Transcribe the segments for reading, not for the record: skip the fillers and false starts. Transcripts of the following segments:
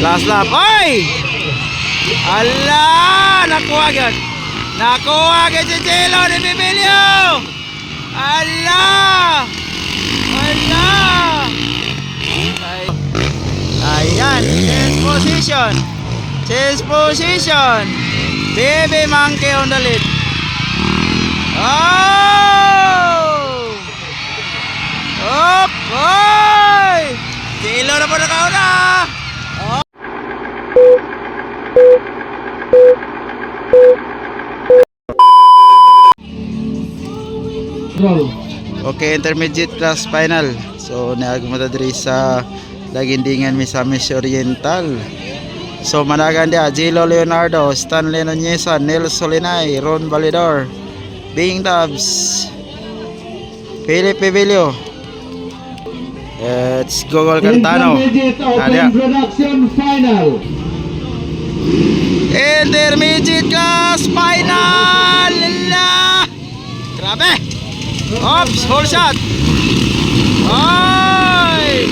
Last lap. Ay! Ala! Nakuha agad. Nakuha agad si Jello ni Bibilio. Ala! Ala! Ayan. Change position. Change position. Baby Monkey on the lead. Oh! Op! Oy! Jello na po nakauna. Okay, intermediate class final. So naagmata diri sa Lagindingan, Misamis Oriental. So managan dia Jello Leonardo, Stanley Nuneza, Nel Solinay, Ron Validor, Bing Dubs, Philip Pevilio. It's Gogol Cantano. Production final. Intermediate class final. Lala. Grabe. Oops, whole shot. Ay!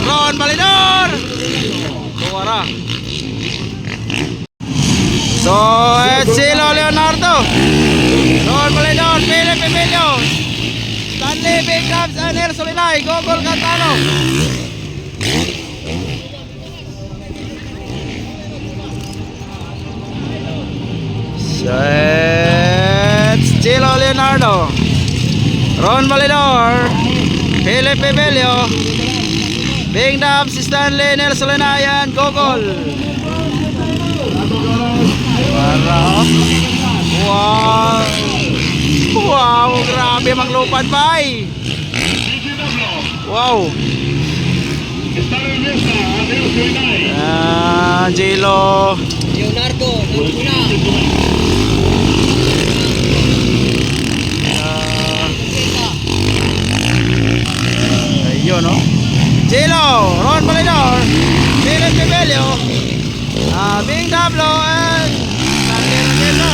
Ron Validor. Kuwara. So, it's Jello Leonardo, Ron Validor, Philip Emilio, Stanley Big Dubs, and Nel Solinay, Gogol Cantano. So, it's Jello Leonardo, Ron Validor, Philip Emilio, Big Dubs, Stanley, Nel Solinay, and Gogol. Wow. Wow, grabe manglupad bay. Wow. Jello Leonardo, naguna. Ayun, no? Jello, Ron Validor, Philip Pevilio, Bing Dablo, and Stanley Nuneza.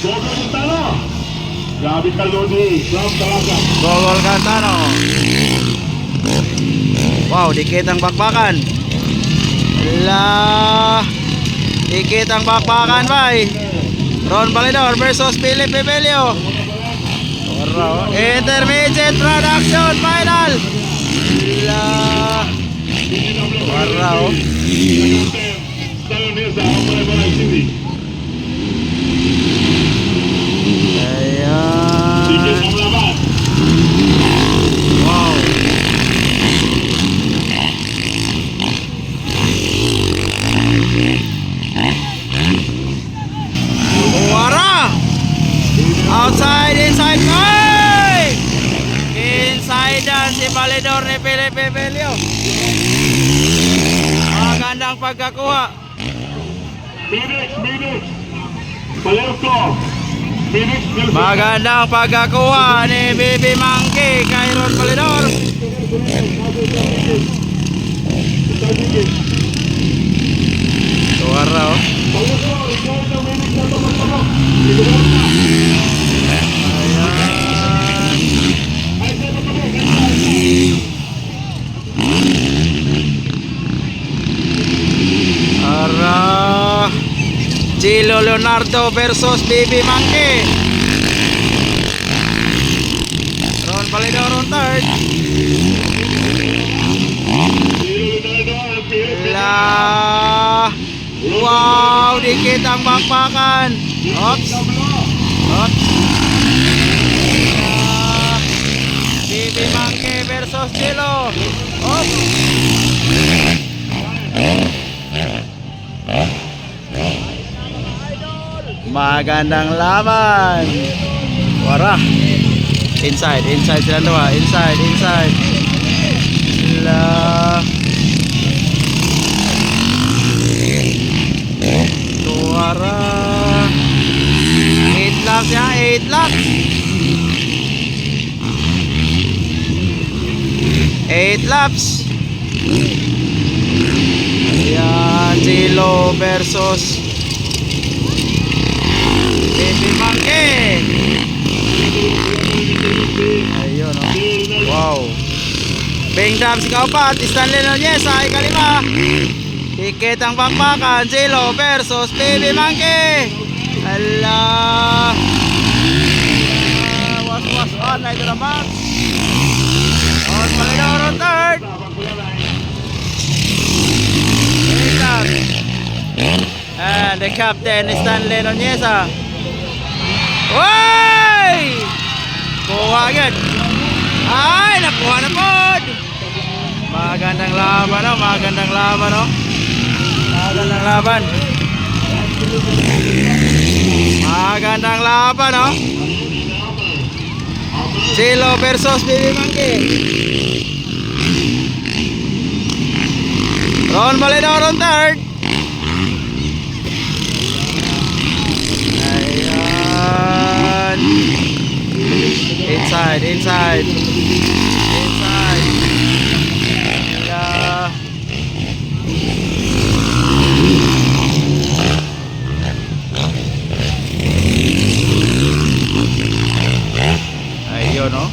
Gogol Cantano. Grabe ka, Lodi. From talaga. Gogol Cantano. Wow, dikit ang bakbakan. La, dikit ang bakbakan, bay. Ron Validor versus Philip Pevilio. Intermediate production final. La, warao. Ayan. Wow. Wara. Outside, inside. Ay! Inside dan si Validor ni Philip Pevilio. Magandang pagkakuha. Minutes. Palerto. Minutes. Magandang pagkakuha ni Baby Monkey kay Ron Validor. Suara, oh. Ara Jello Leonardo versus Baby Monkey. Ron Validor on third. La, wow, dikit ang bakbakan. Oops. Oops. Baby Monkey versus Jello. Oops. Magandang laban. Wara. Inside sila dua. Inside. La. Wara. 8 laps ya, 8 laps. 8 laps. Ayan, Jello versus Baby Monkey. Ayun, oh. Wow. Bing Dams kaupat, Stanley Nunez sa ikalima. Tiket ang bakbakan, Zelo versus Baby Monkey. Ala. Was on, na ito naman. On Palidor on third. Bing Dams. And the captain Stanley Nunez. Oy! Kuha agad. Ay, nakuha na po. Magandang laban, oh. Magandang laban, oh. Magandang laban. Magandang laban, oh. Zelo versus Baby Monkey. Ron Valedor on third. Ayan. Inside. Inside. Ayun, no?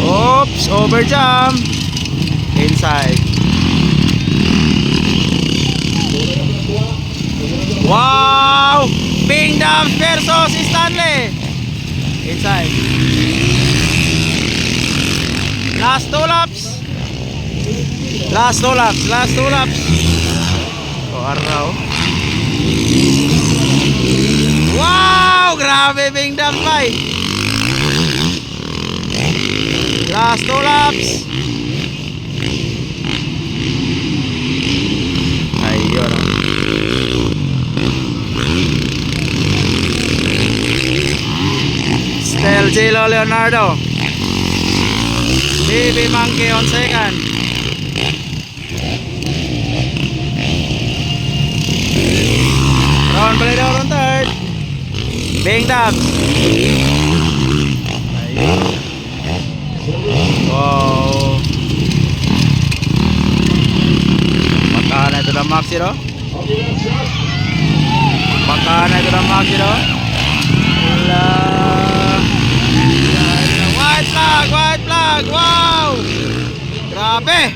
Oops, overjump. Inside. Wow! Bing Dams versus Stanley. Inside. Last two laps. Last two laps. Oh, araw. Wow! Grabe, Bing Dams, bay. Last two laps. Ayun. Still Zelo Leonardo. Baby Monkey on second. Ron Valedor on third. Bing Dams. Ayun. Wow. Makana ito ng Maxi, no? Makana ito ng Maxi, no? Wala. White flag, wow! Grabe!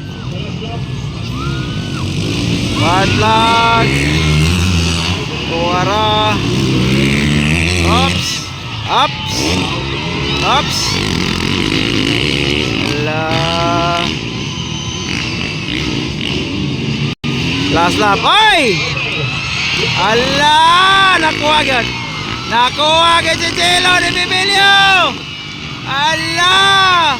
White flag. Kuwara. Ups. Wala. Last lap. Ay! Ala! Nakuha agad si Zelo ni Bibilio! Ala!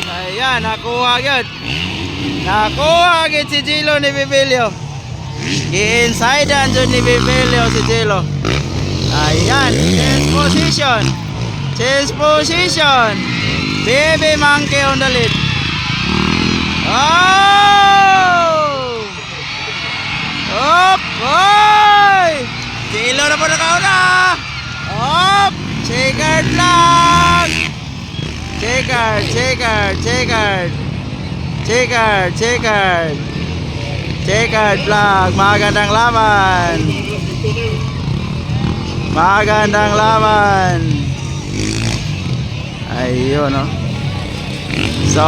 Ayan, nakuha agad si Zelo ni Bibilio. I-inside dyan ni Bibilio si Zelo. Ayan, change position. Baby Monkey on the lead. Oh! Up! Oy! Zelo na po nakauna. Up! Checkered lang. Checkered flag. Magandang laban. Ayun, no? So,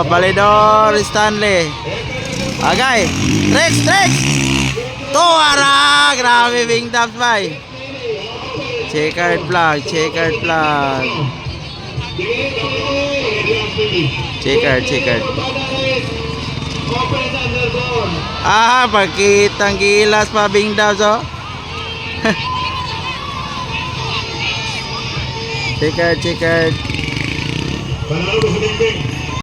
Valedor Stanley. Agay. Rex. Tuwara. Grabe, Bing Dams, bay. Checkered flag. Checkered. Pagkitang gilas pa, Bing Dams, oh. Checkered. Panalo sa Bingbing.